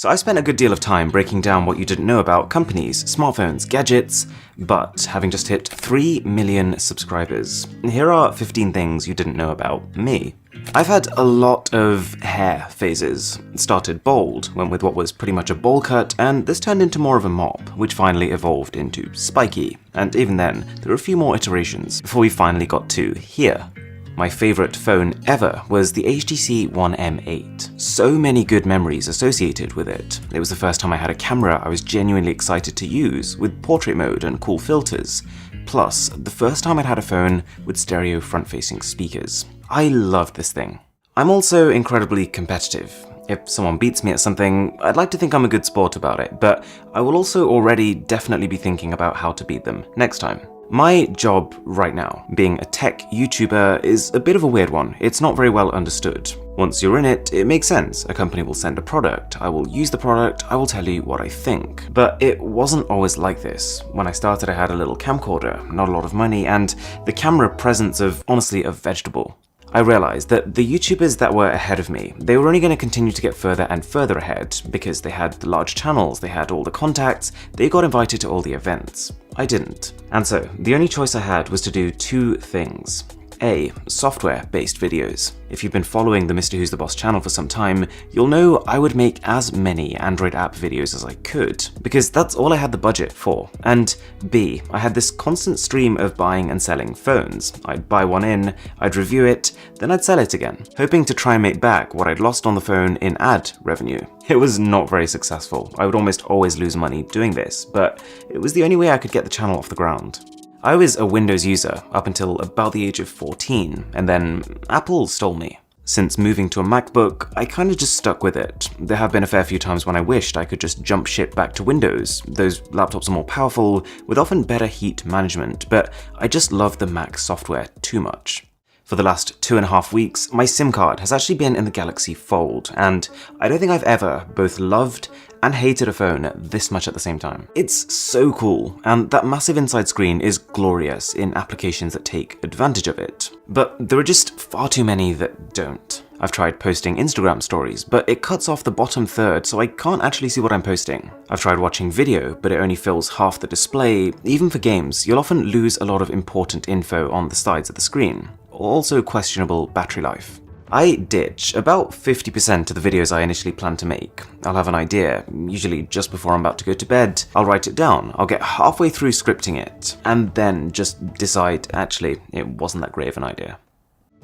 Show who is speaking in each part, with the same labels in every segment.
Speaker 1: So I spent a good deal of time breaking down what you didn't know about companies, smartphones, gadgets, but having just hit 3 million subscribers, here are 15 things you didn't know about me. I've had a lot of hair phases. It started bald, went with what was pretty much a bowl cut, and this turned into more of a mop, which finally evolved into spiky. And even then, there were a few more iterations before we finally got to here. My favourite phone ever was the HTC One M8. So many good memories associated with it. It was the first time I had a camera I was genuinely excited to use, with portrait mode and cool filters. Plus, the first time I'd had a phone with stereo front-facing speakers. I loved this thing. I'm also incredibly competitive. If someone beats me at something, I'd like to think I'm a good sport about it, but I will also already definitely be thinking about how to beat them next time. My job right now, being a tech YouTuber, is a bit of a weird one. It's not very well understood. Once you're in it, it makes sense. A company will send a product, I will use the product, I will tell you what I think. But it wasn't always like this. When I started, I had a little camcorder, not a lot of money, and the camera presence of, honestly, a vegetable. I realized that the YouTubers that were ahead of me, they were only going to continue to get further and further ahead because they had the large channels, they had all the contacts, they got invited to all the events. I didn't. And so, the only choice I had was to do two things. A. Software-based videos. If you've been following the Mrwhosetheboss channel for some time, you'll know I would make as many Android app videos as I could, because that's all I had the budget for. And B. I had this constant stream of buying and selling phones. I'd buy one in, I'd review it, then I'd sell it again, hoping to try and make back what I'd lost on the phone in ad revenue. It was not very successful. I would almost always lose money doing this, but it was the only way I could get the channel off the ground. I was a Windows user up until about the age of 14, and then Apple stole me. Since moving to a MacBook, I kinda just stuck with it. There have been a fair few times when I wished I could just jump ship back to Windows. Those laptops are more powerful, with often better heat management, but I just love the Mac software too much. For the last 2.5 weeks, my SIM card has actually been in the Galaxy Fold, and I don't think I've ever both loved and hated a phone this much at the same time. It's so cool, and that massive inside screen is glorious in applications that take advantage of it. But there are just far too many that don't. I've tried posting Instagram stories, but it cuts off the bottom third, so I can't actually see what I'm posting. I've tried watching video, but it only fills half the display. Even for games, you'll often lose a lot of important info on the sides of the screen. Also questionable battery life. I ditch about 50% of the videos I initially plan to make. I'll have an idea, usually just before I'm about to go to bed. I'll write it down, I'll get halfway through scripting it, and then just decide, actually, it wasn't that great of an idea.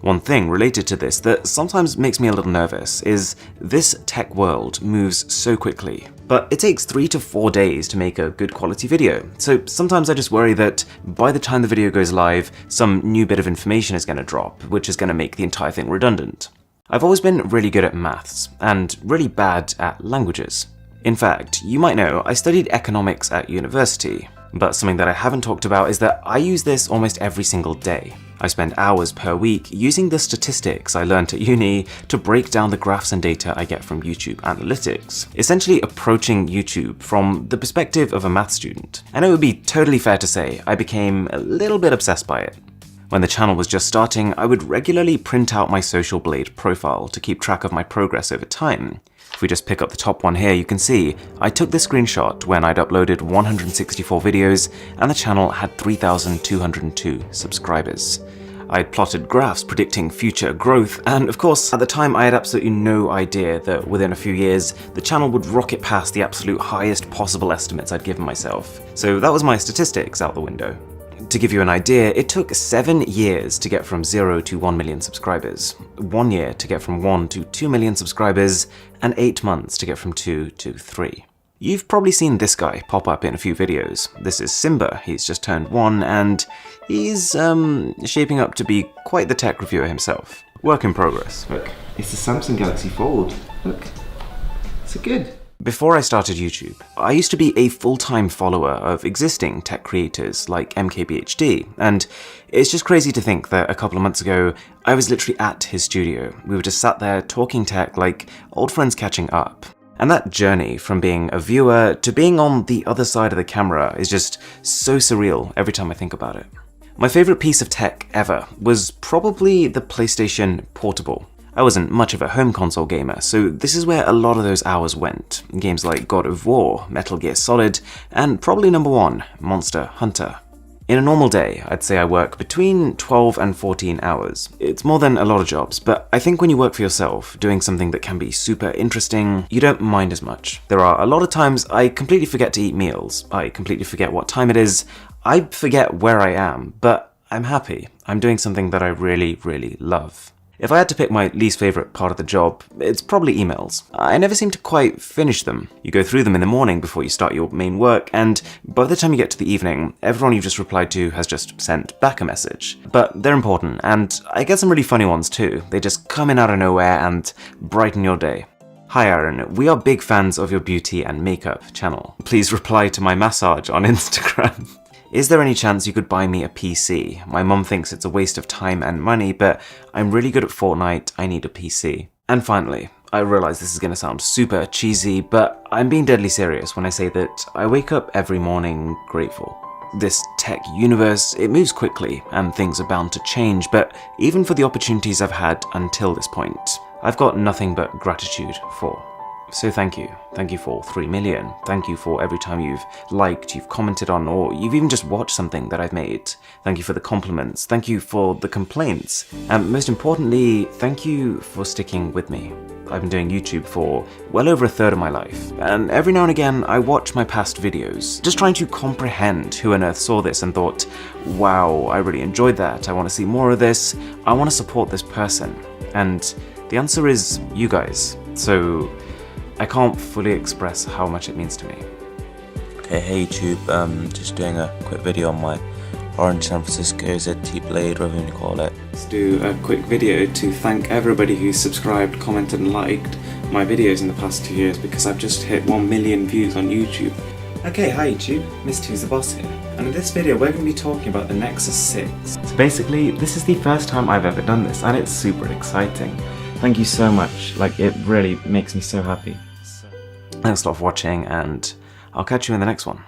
Speaker 1: One thing related to this that sometimes makes me a little nervous is this tech world moves so quickly, but it takes 3 to 4 days to make a good quality video. So sometimes I just worry that by the time the video goes live, some new bit of information is going to drop, which is going to make the entire thing redundant. I've always been really good at maths and really bad at languages. In fact, you might know I studied economics at university, but something that I haven't talked about is that I use this almost every single day. I spend hours per week using the statistics I learned at uni to break down the graphs and data I get from YouTube analytics, essentially approaching YouTube from the perspective of a math student. And it would be totally fair to say I became a little bit obsessed by it. When the channel was just starting, I would regularly print out my Social Blade profile to keep track of my progress over time. If we just pick up the top one here, you can see I took this screenshot when I'd uploaded 164 videos and the channel had 3,202 subscribers. I'd plotted graphs predicting future growth, and of course, at the time I had absolutely no idea that within a few years, the channel would rocket past the absolute highest possible estimates I'd given myself. So that was my statistics out the window. To give you an idea, it took 7 years to get from 0 to 1 million subscribers, 1 year to get from 1 to 2 million subscribers, and 8 months to get from 2 to 3. You've probably seen this guy pop up in a few videos. This is Simba, he's just turned 1, and he's shaping up to be quite the tech reviewer himself. Work in progress.
Speaker 2: Look, it's the Samsung Galaxy Fold. Look, it's good.
Speaker 1: Before I started YouTube, I used to be a full-time follower of existing tech creators like MKBHD, and it's just crazy to think that a couple of months ago, I was literally at his studio. We were just sat there talking tech like old friends catching up. And that journey from being a viewer to being on the other side of the camera is just so surreal every time I think about it. My favorite piece of tech ever was probably the PlayStation Portable. I wasn't much of a home console gamer, so this is where a lot of those hours went. Games like God of War, Metal Gear Solid, and probably number one, Monster Hunter. In a normal day, I'd say I work between 12 and 14 hours. It's more than a lot of jobs, but I think when you work for yourself, doing something that can be super interesting, you don't mind as much. There are a lot of times I completely forget to eat meals, I completely forget what time it is, I forget where I am, but I'm happy. I'm doing something that I really, really love. If I had to pick my least favourite part of the job, it's probably emails. I never seem to quite finish them. You go through them in the morning before you start your main work, and by the time you get to the evening, everyone you just replied to has just sent back a message. But they're important, and I get some really funny ones too. They just come in out of nowhere and brighten your day. Hi Aaron, we are big fans of your beauty and makeup channel. Please reply to my massage on Instagram. Is there any chance you could buy me a PC? My mum thinks it's a waste of time and money, but I'm really good at Fortnite, I need a PC. And finally, I realise this is going to sound super cheesy, but I'm being deadly serious when I say that I wake up every morning grateful. This tech universe, it moves quickly, and things are bound to change, but even for the opportunities I've had until this point, I've got nothing but gratitude for. So thank you. Thank you for 3 million. Thank you for every time you've liked, you've commented on, or you've even just watched something that I've made. Thank you for the compliments. Thank you for the complaints. And most importantly, thank you for sticking with me. I've been doing YouTube for well over a third of my life, and every now and again I watch my past videos, just trying to comprehend who on earth saw this and thought, wow, I really enjoyed that, I want to see more of this, I want to support this person. And the answer is you guys. So I can't fully express how much it means to me.
Speaker 3: Okay, hey YouTube, just doing a quick video on my Orange San Francisco ZT Blade, whatever you call it.
Speaker 4: Let's do a quick video to thank everybody who's subscribed, commented and liked my videos in the past 2 years, because I've just hit 1 million views on YouTube. Okay, hi YouTube, Mrwhosetheboss here, and in this video we're going to be talking about the Nexus 6.
Speaker 2: So basically, this is the first time I've ever done this, and it's super exciting. Thank you so much, like it really makes me so happy.
Speaker 1: Thanks a lot for watching, and I'll catch you in the next one.